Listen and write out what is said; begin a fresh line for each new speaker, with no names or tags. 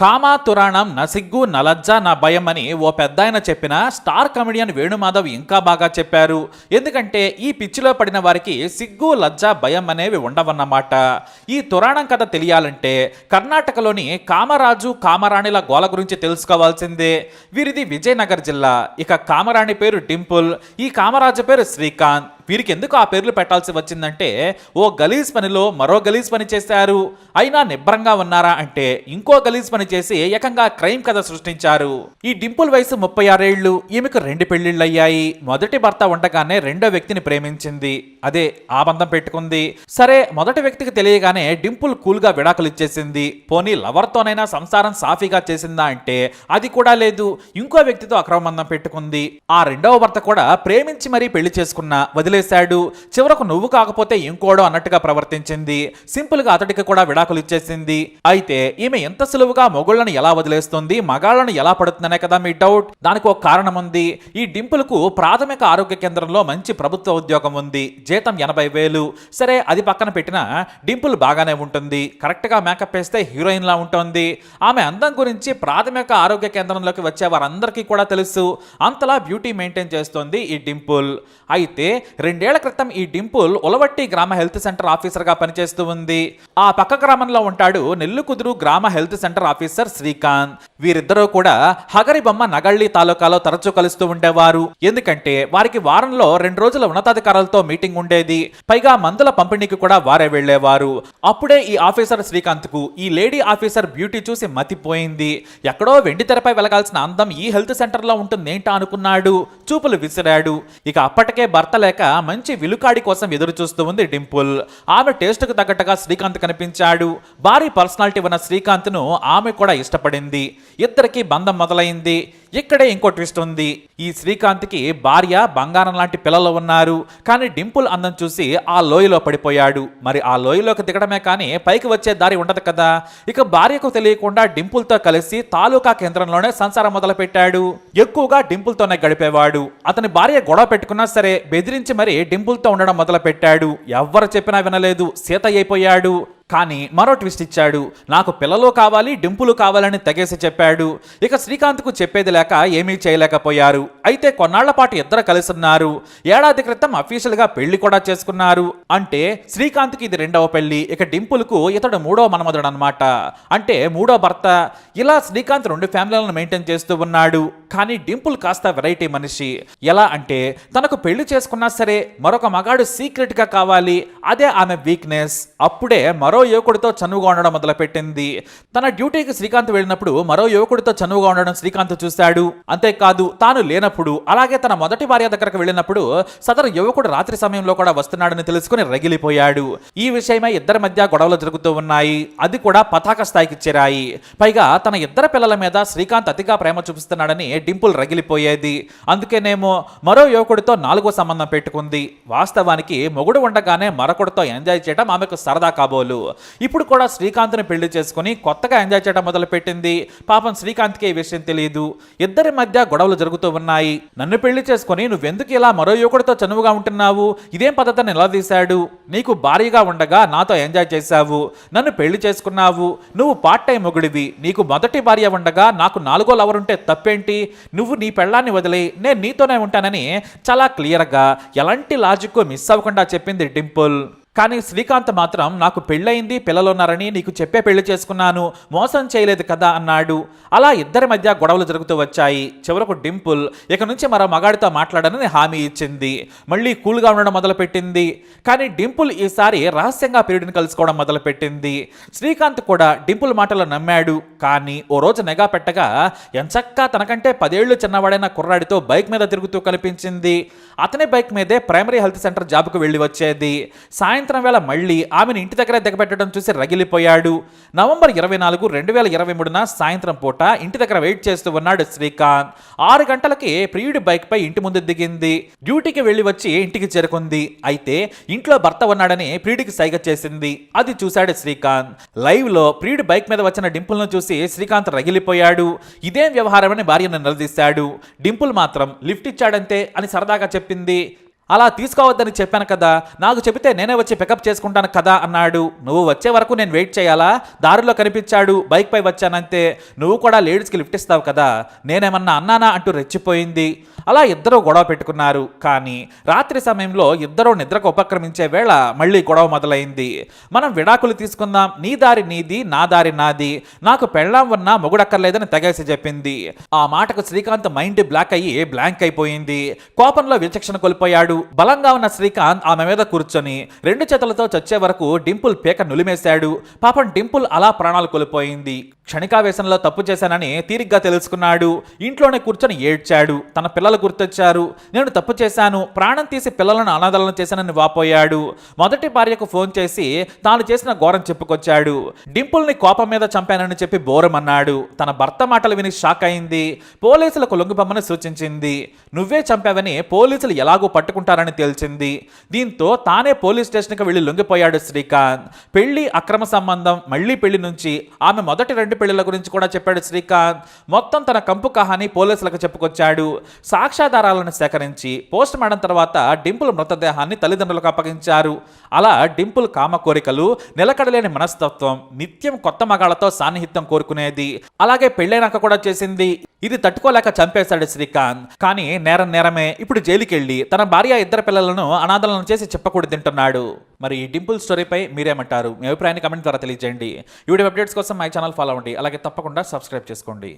Comma తురాణం నా సిగ్గు నా లజ్జ నా భయం అని ఓ పెద్దాయన చెప్పిన స్టార్ కమెడియన్ వేణుమాధవ్ ఇంకా బాగా చెప్పారు. ఎందుకంటే ఈ పిచ్చిలో పడిన వారికి సిగ్గు లజ్జ భయం అనేవి ఉండవన్నమాట. ఈ తురాణం కథ తెలియాలంటే కర్ణాటకలోని కామరాజు కామరాణిల గోల గురించి తెలుసుకోవాల్సిందే. వీరిది విజయనగర్ జిల్లా. ఇక కామరాణి పేరు డింపుల్, ఈ కామరాజు పేరు శ్రీకాంత్. వీరికి ఎందుకు ఆ పేర్లు పెట్టాల్సి వచ్చిందంటే ఓ గలీజ్ పనిలో మరో గలీజ్ పని చేశారు. అయినా నిబ్బరంగా ఉన్నారా అంటే ఇంకో గలీజ్ పని చేసి ఏకంగా క్రైమ్ కథ సృష్టించారు. ఈ డింపుల్ వయసు 36 ఏళ్లు. ఈమెకు 2 పెళ్లిళ్ళయ్యాయి. మొదటి భర్త ఉండగానే రెండో వ్యక్తిని ప్రేమించింది. అదే ఆ బంధం పెట్టుకుంది. సరే, మొదటి వ్యక్తికి తెలియగానే డింపుల్ కూల్ గా విడాకులు ఇచ్చేసింది. పోనీ లవర్తోనైనా సంసారం సాఫీగా చేసిందా అంటే అది కూడా లేదు. ఇంకో వ్యక్తితో అక్రమ బంధం పెట్టుకుంది. ఆ రెండవ భర్త కూడా ప్రేమించి మరీ పెళ్లి చేసుకున్నా వదిలేశాడు. చివరకు నువ్వు కాకపోతే ఇంకోడో అన్నట్టుగా ప్రవర్తించింది. సింపుల్ గా అతడికి కూడా విడాకులు ఇచ్చేసింది. అయితే ఈమె ఎంత సులువుగా మొగుళ్లను ఎలా వదిలేస్తుంది, మగాళ్లను ఎలా పడుతుందనే కదా మీ డౌట్. దానికి ఒక కారణం ఉంది. ఈ డింపుల్ కు ప్రాథమిక ఆరోగ్య కేంద్రంలో మంచి ప్రభుత్వ ఉద్యోగం ఉంది. జీతం 80,000. సరే, అది పక్కన పెట్టినా డింపుల్ బాగానే ఉంటుంది. కరెక్ట్ గా మేకప్ వేస్తే హీరోయిన్ లా ఉంటుంది. ఆమె అందం గురించి ప్రాథమిక ఆరోగ్య కేంద్రంలోకి వచ్చే వారందరికీ కూడా తెలుసు. అంతలా బ్యూటీ మెయింటైన్ చేస్తోంది ఈ డింపుల్. అయితే 2 ఏళ్ల క్రితం ఈ డింపుల్ ఉలవట్టి గ్రామ హెల్త్ సెంటర్ ఆఫీసర్ గా పనిచేస్తూ ఉంది. ఆ పక్క గ్రామంలో ఉంటాడు నెల్లుకుదురు గ్రామ హెల్త్ సెంటర్ ఆఫీసర్ శ్రీకాంత్. వీరిద్దరూ కూడా హగరిబొమ్మ నగళ్ళి తాలూకాలో తరచూ కలుస్తూ ఉండేవారు. ఎందుకంటే వారికి వారంలో 2 రోజుల ఉన్నతాధికారులతో మీటింగ్ ఉండేది. పైగా మందుల పంపిణీకి కూడా వారే వెళ్లేవారు. అప్పుడే ఈ ఆఫీసర్ శ్రీకాంత్ కు ఈ లేడీ ఆఫీసర్ బ్యూటీ చూసి మతిపోయింది. ఎక్కడో వెండి తెరపై వెలగాల్సిన అందం ఈ హెల్త్ సెంటర్ లో ఉంటుందేంటా అనుకున్నాడు. చూపులు విసిరాడు. ఇక అప్పటికే భర్త లేక మంచి విలుకాడి కోసం ఎదురు చూస్తూ ఉంది డింపుల్. ఆమె టేస్ట్ కు తగ్గట్టుగా శ్రీకాంత్ కనిపించాడు. భారీ పర్సనాలిటీ ఉన్న శ్రీకాంత్ ను ఆమె కూడా ఇష్టపడింది. ఇద్దరికి బంధం మొదలైంది. ఇక్కడే ఇంకో ట్విస్ట్ ఉంది. ఈ శ్రీకాంత్ కి భార్య, బంగారం లాంటి పిల్లలు ఉన్నారు. కానీ డింపుల్ అందం చూసి ఆ లోయలో పడిపోయాడు. మరి ఆ లోయలోకి దిగడమే కానీ పైకి వచ్చే దారి ఉండదు కదా. ఇక భార్యకు తెలియకుండా డింపుల్ తో కలిసి తాలూకా కేంద్రంలోనే సంసారం మొదలు పెట్టాడు. ఎక్కువగా డింపుల్ తోనే గడిపేవాడు. అతని భార్య గొడవ పెట్టుకున్నా సరే బెదిరించి మరి డింపుల్ తో ఉండడం మొదలు పెట్టాడు. ఎవ్వరు చెప్పినా వినలేదు. సీత అయిపోయాడు. కానీ మరో ట్విస్ట్ ఇచ్చాడు. నాకు పిల్లలు కావాలి, డింపులు కావాలని తెగేసి చెప్పాడు. ఇక శ్రీకాంత్ కు చెప్పేది లేక ఏమీ చేయలేకపోయారు. అయితే కొన్నాళ్ల పాటు ఇద్దరు కలిసి ఉన్నారు. ఏడాది క్రితం అఫీషియల్ గా పెళ్లి కూడా చేసుకున్నారు. అంటే శ్రీకాంత్ కి ఇది 2వ పెళ్లి. ఇక డింపుల్ కు ఇతడు 3వ మన్మధుడు అన్నమాట. అంటే 3వ భర్త. ఇలా శ్రీకాంత్ 2 ఫ్యామిలీలను మెయింటైన్ చేస్తూ ఉన్నాడు. కానీ డింపుల్ కాస్త వెరైటీ మనిషి. ఎలా అంటే తనకు పెళ్లి చేసుకున్నా సరే మరొక మగాడు సీక్రెట్ గా కావాలి. అదే ఆమె వీక్నెస్. అప్పుడే మరో యువకుడితో చనువుగా ఉండడం మొదలుపెట్టింది. తన డ్యూటీకి శ్రీకాంత్ వెళ్ళినప్పుడు మరో యువకుడితో చనువుగా ఉండడం శ్రీకాంత్ చూశాడు. అంతేకాదు తాను లేనప్పుడు, అలాగే తన మొదటి భార్య దగ్గరకు వెళ్ళినప్పుడు సదరు యువకుడు రాత్రి సమయంలో కూడా వస్తున్నాడని తెలుసుకుని రగిలిపోయాడు. ఈ విషయమై ఇద్దరి మధ్య గొడవలు జరుగుతూ ఉన్నాయి. అది కూడా పతాక స్థాయికి చేరాయి. పైగా తన ఇద్దరు పిల్లల మీద శ్రీకాంత్ అతిగా ప్రేమ చూపిస్తున్నాడని డింపుల్ రగిలిపోయేది. అందుకేనేమో మరో యువకుడితో 4వ సంబంధం పెట్టుకుంది. వాస్తవానికి మొగుడు ఉండగానే మరొకడితో ఎంజాయ్ చేయడం ఆమెకు సరదా కాబోలు. ఇప్పుడు కూడా శ్రీకాంత్ని పెళ్లి చేసుకుని కొత్తగా ఎంజాయ్ చేయడం మొదలు పెట్టింది. పాపం శ్రీకాంత్కి ఈ విషయం తెలియదు. ఇద్దరి మధ్య గొడవలు జరుగుతూ ఉన్నాయి. నన్ను పెళ్లి చేసుకుని నువ్వెందుకు ఇలా మరో యువకుడితో చనువుగా ఉంటున్నావు? ఇదేం పద్ధతిని నిలదీశాడు. నీకు భారీగా ఉండగా నాతో ఎంజాయ్ చేశావు, నన్ను పెళ్లి చేసుకున్నావు. నువ్వు పార్ట్ టైం మొగుడివి. నీకు మొదటి భార్య ఉండగా నాకు 4వ లవర్ ఉంటే తప్పేంటి? నువ్వు నీ పెళ్ళాన్ని వదిలి నేను నీతోనే ఉంటానని చాలా క్లియర్గా ఎలాంటి లాజిక్ మిస్ అవ్వకుండా చెప్పింది డింపుల్. కానీ శ్రీకాంత్ మాత్రం నాకు పెళ్ళయింది, పిల్లలున్నారని నీకు చెప్పే పెళ్లి చేసుకున్నాను, మోసం చేయలేదు కదా అన్నాడు. అలా ఇద్దరి మధ్య గొడవలు జరుగుతూ వచ్చాయి. చివరకు డింపుల్ ఇక నుంచి మరో మగాడితో మాట్లాడనని హామీ ఇచ్చింది. మళ్ళీ కూల్గా ఉండడం మొదలుపెట్టింది. కానీ డింపుల్ ఈసారి రహస్యంగా పీరియడ్ని కలుసుకోవడం మొదలుపెట్టింది. శ్రీకాంత్ కూడా డింపుల్ మాటలు నమ్మాడు. కానీ ఓ రోజు నిఘా పెట్టగా ఎంచక్కా తనకంటే 10 ఏళ్లు చిన్నవాడైన కుర్రాడితో బైక్ మీద తిరుగుతూ కనిపించింది. అతని బైక్ మీదే ప్రైమరీ హెల్త్ సెంటర్ జాబ్కు వెళ్ళి వచ్చేది. సాయంత్రం వేళ మళ్ళీ ఆమెను ఇంటి దగ్గర దిగబెట్టడం చూసి రగిలిపోయాడు. నవంబర్ 24, 2023న సాయంత్రం పూట ఇంటి దగ్గర వెయిట్ చేస్తూ ఉన్నాడు శ్రీకాంత్. 6 గంటలకి ప్రియుడి బైక్ పై ఇంటి ముందు దిగింది. డ్యూటీకి వెళ్లి వచ్చి ఇంటికి చేరుకుంది. అయితే ఇంట్లో భర్త ఉన్నాడని ప్రియుడికి సైగ చేసింది. అది చూశాడు శ్రీకాంత్. లైవ్ లో ప్రియుడి బైక్ మీద వచ్చిన డింపుల్ ను చూసి శ్రీకాంత్ రగిలిపోయాడు. ఇదేం వ్యవహారమని భార్యను నిలదీశాడు. డింపుల్ మాత్రం లిఫ్ట్ ఇచ్చాడంతే అని సరదాగా చెప్పింది. అలా తీసుకోవద్దని చెప్పాను కదా, నాకు చెబితే నేనే వచ్చి పికప్ చేసుకుంటాను కదా అన్నాడు. నువ్వు వచ్చే వరకు నేను వెయిట్ చేయాలా? దారిలో కనిపించాడు, బైక్ పై వచ్చానంతే. నువ్వు కూడా లేడీస్కి లిఫ్ట్ ఇస్తావు కదా, నేనేమన్నా అన్నానా అంటూ రెచ్చిపోయింది. అలా ఇద్దరు గొడవ పెట్టుకున్నారు. కానీ రాత్రి సమయంలో ఇద్దరు నిద్రకు ఉపక్రమించే వేళ మళ్ళీ గొడవ మొదలైంది. మనం విడాకులు తీసుకుందాం, నీ దారి నీది, నా దారి నాది, నాకు పెళ్ళాం ఉన్నా మొగుడక్కర్లేదని తెగేసి చెప్పింది. ఆ మాటకు శ్రీకాంత్ మైండ్ బ్లాంక్ అయిపోయింది. కోపంలో విచక్షణ కోల్పోయాడు. బలంగా ఉన్న శ్రీకాంత్ ఆమె మీద కూర్చొని 2 చేతులతో చచ్చే వరకు డింపుల్ పేక నులిమేశాడు. పాపం డింపుల్ అలా ప్రాణాలు కోల్పోయింది. క్షణికావేశంలో తప్పు చేశానని తీరిగ్గా తెలుసుకున్నాడు. ఇంట్లోనే కూర్చొని ఏడ్చాడు. తన పిల్లలు గుర్తొచ్చారు. నేను తప్పు చేశాను, ప్రాణం తీసి పిల్లలను అనాథలను చేశానని వాపోయాడు. మొదటి భార్యకు ఫోన్ చేసి తాను చేసిన ఘోరం చెప్పుకొచ్చాడు. డింపుల్ని కోపం మీద చంపానని చెప్పి బోరమన్నాడు. తన భర్త మాటలు విని షాక్ అయింది. పోలీసులకు లొంగిపోమని సూచించింది. నువ్వే చంపావని పోలీసులు ఎలాగూ పట్టుకుంటారని తేల్చింది. దీంతో తానే పోలీస్ స్టేషన్కి వెళ్లి లొంగిపోయాడు శ్రీకాంత్. పెళ్లి, అక్రమ సంబంధం, మళ్లీ పెళ్లి నుంచి ఆమె మొదటి 2 పెళ్లిల గురించి కూడా చెప్పాడు శ్రీకాంత్. మొత్తం తన కంపు కహాని పోలీసులకు చెప్పుకొచ్చాడు. సాక్ష్యాధారాలను సేకరించి పోస్ట్ మార్టం తర్వాత డింపుల్ మృతదేహాన్ని తల్లిదండ్రులకు అప్పగించారు. అలా డింపుల్ కామ కోరికలు, నిలకడలేని మనస్తత్వం, నిత్యం కొత్త మగాళ్లతో సాన్నిహిత్యం కోరుకునేది. అలాగే పెళ్ళైనాక కూడా చేసింది. ఇది తట్టుకోలేక చంపేశాడు శ్రీకాంత్. కానీ నేరం నేరమే. ఇప్పుడు జైలుకెళ్ళి తన భార్య, 2 పిల్లలను అనాథలను చేసి చెప్పకూడదు తింటున్నాడు. మరి ఈ డింపుల్ స్టోరీపై మీరేమంటారు? మీ అభిప్రాయాన్ని కమెంట్ ద్వారా తెలియజేయండి. ఈ వీడియో అప్డేట్స్ కోసం మై ఛానల్ ఫాలో అవ్వండి. అలాగే తప్పకుండా సబ్స్క్రైబ్ చేసుకోండి.